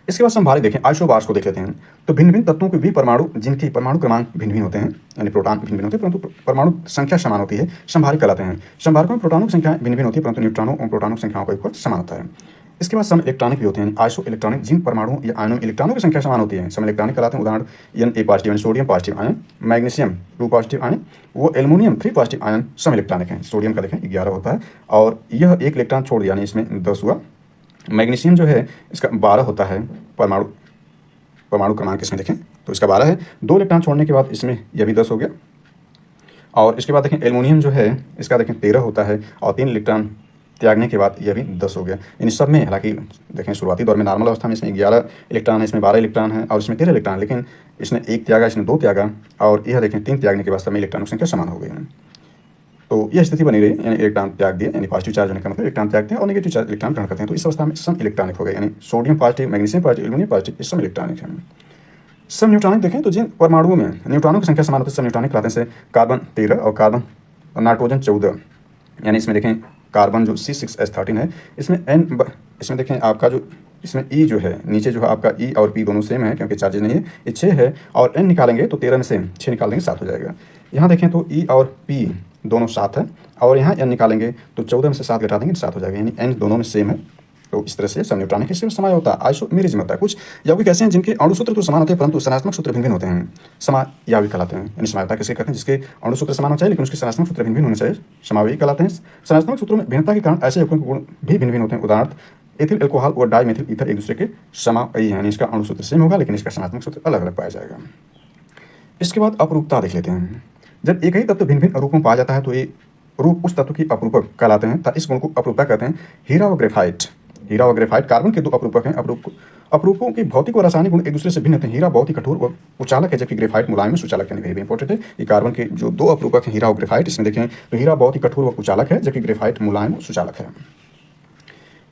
S1: इसके बाद संभारित देखें, आइसोबार्स को देख लेते हैं। तो भिन्न भिन्न तत्वों के भी परमाणु जिनके परमाणु क्रमांक भिन्न भिन्न होते हैं, यानी प्रोटॉन भिन्न भिन्न होते हैं परंतु परमाणु संख्या समान होती है, संभारित कहलाते हैं। संभारकों में प्रोटॉनों की संख्या भिन्न भिन्न होती है परंतु न्यूट्रॉनों और प्रोटॉनों की संख्याओं का योगफल समान होता है। इसके बाद सम इलेक्ट्रॉनिक भी होते हैं, आइसो इलेक्ट्रॉनिक, जिन परमाणुओं या आयनों में इलेक्ट्रॉनों की संख्या समान होती है सम इलेक्ट्रॉनिक कहलाते हैं। उदाहरण Na पॉजिटिव यानी sodium positive ion, magnesium 2 positive ion, वो एल्युमिनियम 3 पॉजिटिव आयन सम इलेक्ट्रॉनिक हैं। सोडियम का देखें 11 होता है और यह एक इलेक्ट्रॉन छोड़ दिया यानी इसमें 10 हुआ। मैग्नीशियम जो है इसका 12 होता है, परमाणु क्रमांक इसमें देखें तो इसका 12 है। 2 इलेक्ट्रॉन छोड़ने के बाद इसमें यह भी 10 हो गया। और इसके बाद देखें एल्युमिनियम जो है इसका देखें 13 होता है और 3 इलेक्ट्रॉन त्यागने के बाद यह भी 10 हो गया। इन सब में हालांकि देखें शुरुआती दौर में नॉर्मल अवस्था में इसमें 11 इलेक्ट्रॉन है, इसमें 12 इलेक्ट्रॉन है और इसमें 13 इलेक्ट्रॉन, लेकिन इसने 1 त्यागा, इसने 2 त्यागा और यह देखें 3 त्यागने के बाद सब में इलेक्ट्रॉनों की संख्या समान हो गई है। तो यह स्थिति बनी रही, यानी इलेक्ट्रॉन त्याग दिए, यानी पॉजिटिव चार्ज होने का मतलब इलेक्ट्रॉन त्यागते हैं और नेगेटिव चार्ज इलेक्ट्रॉन ग्रहण करते हैं। तो इस अवस्था में सम इलेक्ट्रॉनिक हो गए, यानी sodium positive, magnesium positive, aluminium positive, इस सम इलेक्ट्रॉनिक है। सम न्यूट्रॉनिक देखें तो जिन परमाणुओं में न्यूट्रॉनों की संख्या समान होती है सम न्यूट्रॉनिक कहलाते हैं। कार्बन 13 और कार्बन नाइट्रोजन 14, यानी इसमें देखें कार्बन जो C6H13 है, इसमें देखें आपका जो इसमें E जो है नीचे जो है आपका E और P दोनों सेम है क्योंकि चार्जेज नहीं है, ये 6 है और N निकालेंगे तो 13 में से 6 निकाल देंगे 7 हो जाएगा। यहाँ देखें तो E और P दोनों 7 है और यहाँ N निकालेंगे तो 14 में से 7 घटा देंगे 7 हो जाएगा, यानी N दोनों में सेम है। तो इस तरह से सम न्यूट्रॉनिक हिस्से में समय होता है, आइसोमेरिज्म होता है। कुछ यौगिक ऐसे हैं जिनके अणु सूत्र तो समान होते हैं परंतु सनात्मक सूत्र भिन्न भिन्न होते हैं, समायविक कहलाते हैं। यानी समायता किसे कहते हैं, जिसके अणु सूत्र समान होना चाहिए लेकिन उसके सनात्मक सूत्र भिन्न भिन्न होने चाहिए, समायविक कहलाते हैं। सनात्मक सूत्रों में भिन्नता के कारण ऐसे यौगिकों के गुण भी भिन्न भिन्न होते हैं। उदाहरण एथिल अल्कोहल और डाई मेथिल ईथर एक दूसरे के समायी हैं, यानी इसका अणु सूत्र सेम होगा लेकिन इसका सनात्मक सूत्र अलग अलग पाया जाएगा। इसके बाद अपरूपता देख लेते हैं। जब एक ही तत्व भिन्न भिन्न रूपों में पाया जाता है तो ये रूप उस तत्व की अपरूपक कहलाते हैं। इस गुण को अपरूपता कहते हैं। हीरा और ग्रेफाइट, हीरा और ग्रेफाइट कार्बन के 2 अपरूपक हैं। अपरूपों के भौतिक और रासायनिक गुण एक दूसरे से भिन्न होते हैं। हीरा बहुत ही कठोर और कुचालक है जबकि ग्रेफाइट मुलायम सुचालक, यानी वेरी इंपॉर्टेंट है। ये कार्बन के जो 2 अपरूपक हैं हीरा और ग्रेफाइट, इसमें देखें तो हीरा बहुत ही कठोर और कुचालक है जबकि ग्रेफाइट मुलायम और सुचालक है।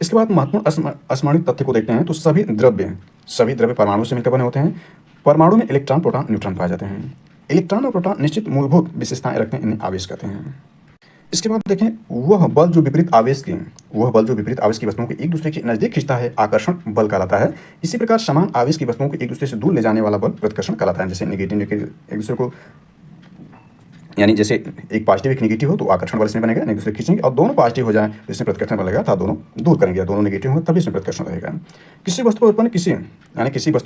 S1: इसके बाद महत्वपूर्ण अस्मरणित तथ्य को देखते हैं तो सभी द्रव्य परमाणु से मिलकर बने होते हैं। परमाणु में इलेक्ट्रॉन, प्रोटॉन, न्यूट्रॉन पाए जाते हैं। इलेक्ट्रॉन और प्रोटॉन निश्चित मूलभूत विशेषताएं रखते हैं, इन्हें आवेश कहते हैं। इसके बाद देखें वह बल जो विपरीत आवेश की वस्तुओं को एक दूसरे के नजदीक खींचता है आकर्षण बल कहलाता है। इसी प्रकार समान आवेश की वस्तुओं को एक दूसरे से दूर ले जाने वाला बल प्रतिकर्षण कहलाता है। जैसे नेगेटिव एक दूसरे को, यानी जैसे एक पॉजिटिव एक नेगेटिव हो तो आकर्षण बल इसमें बनेगा, एक दूसरे खींचेंगे और दोनों पॉजिटिव हो जाए तो इसमें प्रतिकर्षण बल लगेगा, तो दोनों दूर करेंगे, दोनों नेगेटिव हो तभी इसमें प्रतिकर्षण रहेगा। किसी वस्तु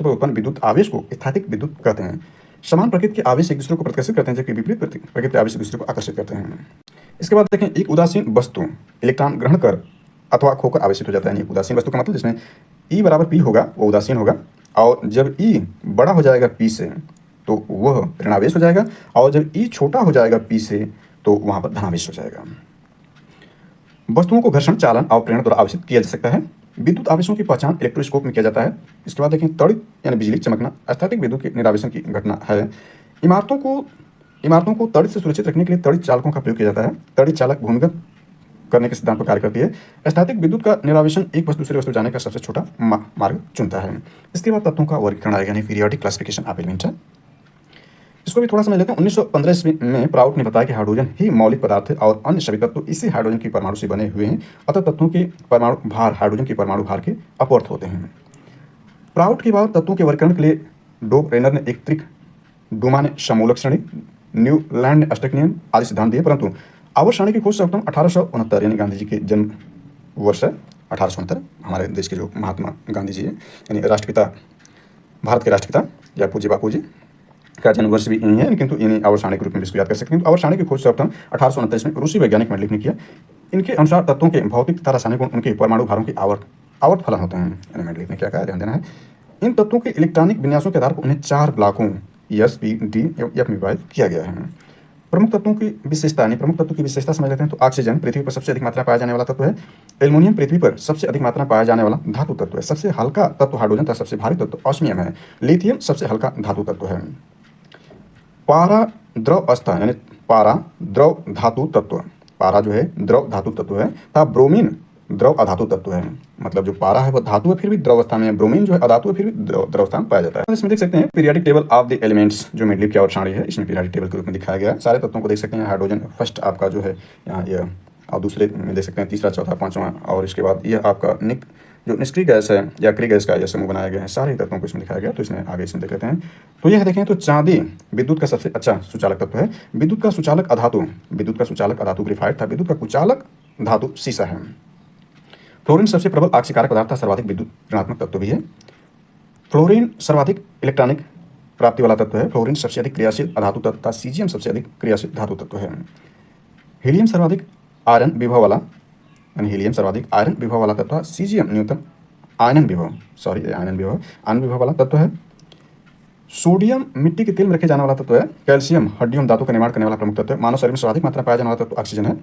S1: पर उत्पन्न विद्युत आवेश को स्थैतिक विद्युत कहते हैं। समान प्रकृति के आवेश एक दूसरे को प्रतिकर्षित करते हैं जबकि विपरीत प्रकृति के आवेश एक दूसरे को आकर्षित करते हैं। इसके बाद देखें एक उदासीन वस्तु इलेक्ट्रॉन ग्रहण कर अथवा खोकर आवेशित हो जाता है। उदासीन वस्तु का मतलब जिसमें E बराबर P होगा वो उदासीन होगा और जब E बड़ा हो जाएगा P से तो वह ऋणावेश हो जाएगा और जब E छोटा हो जाएगा P से तो वहाँ पर धनावेश हो जाएगा। वस्तुओं को घर्षण, चालन और प्रेरण द्वारा आवेशित किया जा सकता है। विद्युत आवेशों की पहचान इलेक्ट्रोस्कोप में किया जाता है। इसके बाद देखें त्वरित यानी बिजली चमकना स्थैतिक विद्युत के निरावेशन की घटना है। इमारतों को त्वरित से सुरक्षित रखने के लिए त्वरित चालकों का प्रयोग किया जाता है। त्वरित चालक भूमिगत करने के सिद्धांत पर कार्य करती है। स्थैतिक विद्युत का निरावेशन एक वस्तु दूसरे वस्तु जाने का सबसे छोटा मार्ग चुनता है। इसके बाद तत्वों का वर्गीकरण आएगा, यानी पीरियोडिक क्लासिफिकेशन ऑफ एलिमेंट है। इसको भी थोड़ा समझ लेते हैं। 1915 में प्राउड ने बताया कि हाइड्रोजन ही मौलिक पदार्थ है और अन्य सभी तत्व इसी हाइड्रोजन की परमाणु से बने हुए हैं, अतः तत्वों के परमाणु भार हाइड्रोजन के परमाणु भार के अपवर्त होते हैं। प्राउड के बाद तत्वों के वर्गीकरण के लिए डोप रेनर ने एक त्रिक, डूमा ने समूलक श्रेणी, न्यूलैंड ने अष्टक नियम आदि सिद्धांत दिए, परंतु आवर्त श्रेणी की खोज सर्वप्रथम 1869 यानी गांधी जी के जन्म वर्ष है 1869। हमारे देश के जो महात्मा गांधी जी है यानी राष्ट्रपिता, भारत के राष्ट्रपिता या पूज्य बापू जी का जन्म वर्ष भी यही है, किंतु इन्हीं आवर्त सारणी के रूप में इसको याद कर सकते हैं। तो आवर्त सारणी की खोज सर्वप्रथम 1829 में रूसी वैज्ञानिक मेंडलिक ने किया। इनके अनुसार तत्वों के भौतिक तथा रासायनिक गुण उनके परमाणु भारों के आवर्त फलन होते हैं। यानी मेंडलिक ने क्या कहा, ध्यान देना है। इन तत्वों के इलेक्ट्रॉनिक विन्यासों के आधार पर उन्हें 4 ब्लॉकों S, P, D, F में विभाजित किया गया है। प्रमुख तत्वों की विशेषता समझ लेते हैं। तो ऑक्सीजन पृथ्वी पर सबसे अधिक मात्रा पाया जाने वाला तत्व है। एल्युमिनियम पृथ्वी पर सबसे अधिक मात्रा पाया जाने वाला धातु तत्व है। सबसे हल्का तत्व हाइड्रोजन तथा सबसे भारी तत्व ऑस्मियम है। लिथियम सबसे हल्का धातु तत्व है। पारा द्रव अवस्था यानी पारा द्रव धातु तत्व, पारा जो है द्रव धातु तत्व है तथा ब्रोमीन द्रव अधातु तत्व है। मतलब जो पारा है वह धातु है फिर भी द्रव अवस्था में है, ब्रोमीन जो है अधातु है फिर भी द्रव अवस्था में पाया जाता है। इसमें देख सकते हैं periodic table of the elements जो मेंडलीव की आवर्त सारणी है, इसमें पीरियोडिक टेबल के रूप में दिखाया गया है। सारे तत्वों को देख सकते हैं। हाइड्रोजन फर्स्ट आपका जो है यहाँ ये, और दूसरे में देख सकते हैं तीसरा, चौथा, पांचवा, और इसके बाद ये आपका जो निष्क्रिय गैस है या क्रिय गैस का यह समूह बनाया गया है। सारे तत्वों को इसमें दिखाया गया। तो इसमें आगे इसमें देख लेते हैं। तो यह देखें तो चांदी विद्युत का सबसे अच्छा सुचालक तत्व है। विद्युत का सुचालक अधातु ग्रेफाइट था। विद्युत का कुचालक धातु सीसा है। फ्लोरीन सबसे प्रबल आक्सीकारक पदार्थ था, सर्वाधिक विद्युत ऋणात्मक तत्व भी है। फ्लोरीन सर्वाधिक इलेक्ट्रॉनिक प्राप्ति वाला तत्व है। फ्लोरीन सबसे अधिक क्रियाशील अधातु तत्व था। सीजियम सबसे अधिक क्रियाशील धातु तत्व है। हीलियम सर्वाधिक आयरन विभव वाला, यानी हीलियम सर्वाधिक आयरन विभव वाला तत्व है। सीजियम न्यूनतम आयनन विभव वाला तत्व है। सोडियम मिट्टी के तेल में रखे जाने वाला तत्व है। कैल्शियम हड्डियों धातु का निर्माण करने वाला प्रमुख तत्व है। मानव शरीर में सर्वाधिक मात्रा पाया जाने वाला तत्व ऑक्सीजन है।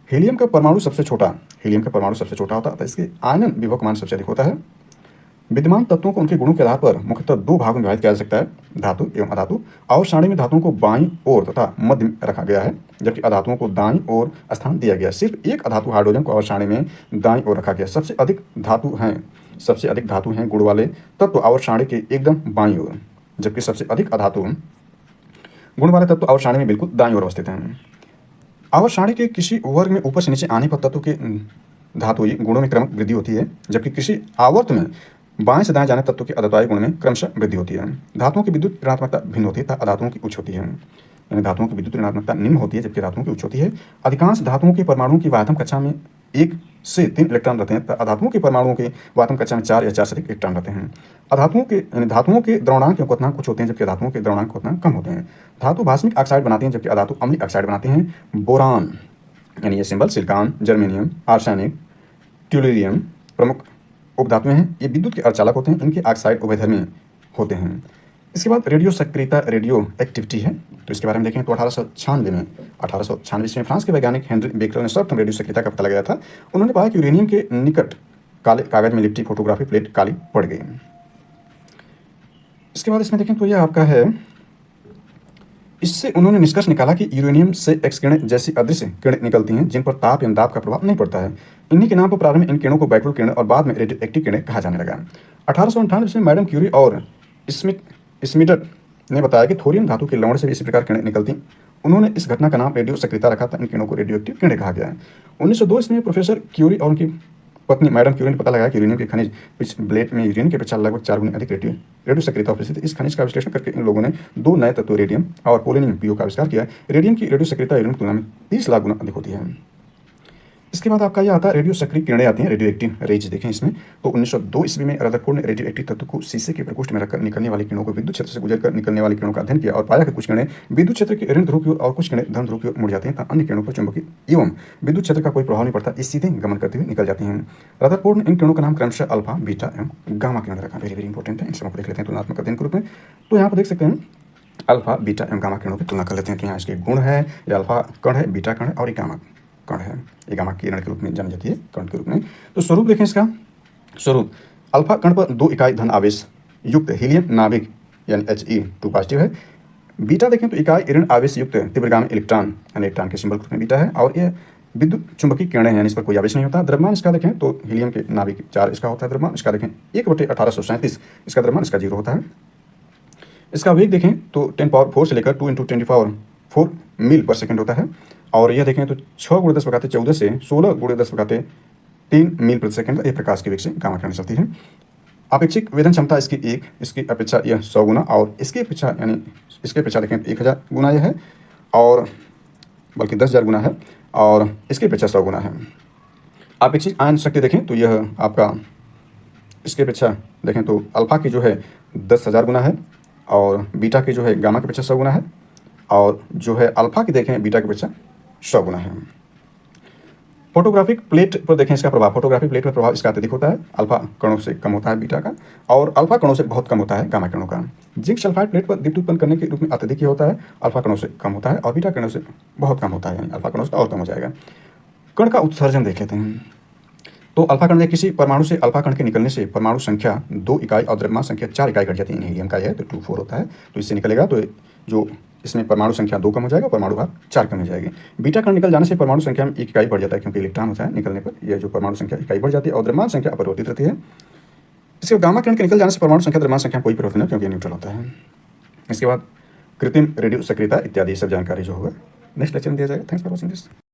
S1: हीलियम का परमाणु सबसे छोटा होता है, इसके आयनन विभव का मान सबसे अधिक होता है। विद्यमान तत्वों को उनके गुणों के आधार पर मुख्यतः दो भागों में विभाजित किया जा सकता है, धातु एवं अधातु। आवर्त सारणी में धातुओं को बाईं ओर तथा मध्य में रखा गया है, जबकि अधातुओं को दाईं ओर स्थान दिया गया। सिर्फ एक अधातु हाइड्रोजन को आवर्त सारणी में दाईं ओर रखा गया। सबसे अधिक धातु हैं गुण वाले तत्व आवर्त सारणी के एकदम बाईं ओर, जबकि सबसे अधिक अधातु गुण वाले तत्व आवर्त सारणी में बिल्कुल दाईं ओर अवस्थित हैं। आवर्त सारणी के किसी वर्ग में ऊपर से नीचे आने पर तत्व के धातुई गुणों में क्रमिक वृद्धि होती है, जबकि किसी आवर्त में बाएं से दाएं जाने तत्व के अधातुई गुण में क्रमशः वृद्धि होती है। धातुओं की विद्युत ऋणात्मकता भिन्न होती है तथा अधातुओं की उच्च होती है, यानी धातुओं की विद्युत ऋणात्मकता निम्न होती है जबकि धातुओं की उच्च होती है। अधिकांश धातुओं के परमाणुओं की वायतम कक्षा में 1 से 3 इलेक्ट्रॉन रहते हैं तथा अधातुओं के परमाणुओं के वायतम कक्षा में 4 या 4 से अधिक इलेक्ट्रॉन रहते हैं। धातुओं के द्रव्यमान एवं क्वथनांक कुछ होते हैं, जबकि धातुओं के द्रव्यमान क्वथनांक कम होते हैं। धातु भास्मिक ऑक्साइड बनाते हैं, जबकि अधातु अम्लीय ऑक्साइड बनाते हैं। बोरान यानी ये सिंबल सिलिकॉन, जर्मेनियम, आर्सेनिक, ट्यूलेरियम प्रमुख उपधातुएं हैं। ये विद्युत के अर्धचालक होते हैं। इनके ऑक्साइड उभयधर्मी होते हैं। इसके बाद रेडियो सक्रियता, रेडियो एक्टिविटी है। तो इसके बारे में देखें तो 1896 में फ्रांस के वैज्ञानिक हेनरी बेकरल ने सर्वप्रथम रेडियो सक्रियता का पता लगाया था। उन्होंने पाया कि यूरेनियम के निकट काले कागज में लिपटी फोटोग्राफी प्लेट काली पड़ गई। इसके बाद इसमें देखें तो यह आपका है, इससे उन्होंने निष्कर्ष निकाला कि यूरेनियम से एक्स किरणें जैसी अदृश्य किरणें निकलती हैं, जिन पर ताप एवं दाब का प्रभाव नहीं पड़ता है। इन्हीं के नाम पर प्रारंभ में इन किरणों को बैकवर्ड किरण और बाद में रेडियो एक्टिव किरणें कहा जाने लगा। 1898 में मैडम क्यूरी और स्मिडट ने बताया कि थोरियम धातु के लवण से भी इसी प्रकार किरणें निकलती। उन्होंने इस घटना का नाम रेडियो सक्रियता रखा था। इन किरणों को रेडियो एक्टिव किरणें कहा गया है। 1902 में प्रोफेसर क्यूरी और उनकी पत्नी मैडम क्यूरी ने पता लगाया कि यूरेनियम के खनिज प्लेट में यूरेनियम के अपेक्षा लगभग 4 गुना अधिक रेडियो सक्रियता उपस्थित है। इस खनिज का विश्लेषण करके इन लोगों ने 2 नए तत्व रेडियम और पोलोनियम पीओ का आविष्कार किया। रेडियम की रेडियो सक्रियता यूरेनियम की तुलना में 30 लाख गुना अधिक होती है। इसके बाद आपका यह आता है रेडियो सक्रिय किरणें आती हैं, रेडियो एक्टिव रेज देखें इसमें। तो 1902 ईस्वी में रदरफोर्ड ने रेडियो एक्टिव तत्व को शीशे के प्रकोष्ठ में रखकर निकलने वाली किरणों को विद्युत क्षेत्र से गुजरकर निकलने वाली किरणों का अध्ययन किया और पाया कि कुछ किरणें विद्युत क्षेत्र के ऋण ध्रुव की ओर और कुछ किरणें धन ध्रुव की ओर मुड़ जाती हैं, तथा अन्य किरणों पर चुंबकीय एवं विद्युत क्षेत्र का कोई प्रभाव नहीं पड़ता, इस सीधे गमन करते हुए निकल जाती हैं। रदरफोर्ड ने इन किरणों का नाम क्रमशः अल्फा, बीटा एवं गामा किरण रखा। वेरी इंपॉर्टेंट है, इन सबको देख लेते हैं तुलनात्मक अध्ययन के रूप में। तो यहाँ पर देख सकते हैं अल्फा, बीटा एवं गामा किरणों की तुलना कर लेते हैं। तो यहाँ इसके गुण है, ये अल्फा कण है, बीटा कण है और ये गामा कण है। ये गामा किरण के रूप में जानी जाती है, कण के रूप में। तो स्वरूप देखें इसका। स्वरूप अल्फा कण पर 2 इकाई धन आवेश युक्त हीलियम नाभिक यानी He2 पॉजिटिव है। बीटा देखें तो इकाई ऋण आवेश युक्त तीव्रगामी इलेक्ट्रॉन यानी इलेक्ट्रॉन के सिंबल के रूप में बीटा है, और ये विद्युत चुंबकीय किरणें हैं, इस पर कोई आवेश नहीं होता। द्रव्यमान इसका देखें तो हीलियम के नाभिक 4 इसका होता है द्रव्यमान। इसका देखें 1/1837 इसका द्रव्यमान, इसका 0 होता है। इसका वेग देखें तो 10⁴ से लेकर 2 × 10⁴ मील पर सेकंड होता है। और यह देखें तो 6 × 10⁻14 से 16 × 10⁻3 मील प्रति सेकंड ये प्रकाश के वेग से गामा किरण चलती है। अपेक्षिक वेदन क्षमता इसकी 1, इसकी अपेक्षा यह 100 गुना, और इसकी अपेक्षा यानी इसके अपेक्षा देखें 1000 गुना यह है, और बल्कि 10,000 गुना है, और इसकी अपेक्षा 100 गुना है। अपेक्षित आयन शक्ति देखें तो यह आपका इसके अपेक्षा देखें तो अल्फा की जो है 10,000 गुना है, और बीटा की जो है गामा की अपेक्षा 100 गुना है, और जो है अल्फा की देखें बीटा की अपेक्षा 100 गुना है। फोटोग्राफिक प्लेट पर देखें इसका प्रभाव। फोटोग्राफिक प्लेट पर प्रभाव इसका अत्यधिक होता है, अल्फा कणों से कम होता है बीटा का, और अल्फा कणों से बहुत कम होता है गामा कणों का। जिंक सल्फाइड प्लेट पर दीप्ति उत्पन्न करने के रूप में अत्यधिक ही होता है, अल्फा कणों से कम होता है, और बीटा कणों से बहुत कम होता है, यानी अल्फा कणों से और कम हो जाएगा। कण का उत्सर्जन देख लेते हैं। तो अल्फा कण किसी परमाणु से अल्फा कण के निकलने से परमाणु संख्या 2 इकाई और द्रव्यमान संख्या 4 इकाई घट जाती है। हीलियम का है तो 2 4 होता है, तो इससे निकलेगा तो जो इसमें परमाणु संख्या 2 कम हो जाएगा, परमाणु भाग 4 कम हो जाएगी। बीटा कण निकल जाने से परमाणु संख्या में 1 इकाई बढ़ जाता है, क्योंकि इलेक्ट्रॉन होता है निकलने पर यह जो परमाणु संख्या इकाई बढ़ जाती है, और द्रव्यमान संख्या अपरिवर्तित रहती है। इसके बाद गामा किरण के निकल जाने से परमाणु संख्या द्रव्यमान संख्या कोई परिवर्तन नहीं, क्योंकि न्यूट्रल होता है। इसके बाद कृत्रिम रेडियो सक्रियता इत्यादि सब जानकारी जो होगा नेक्स्ट लेक्चर में दिया जाएगा। Thanks for watching this.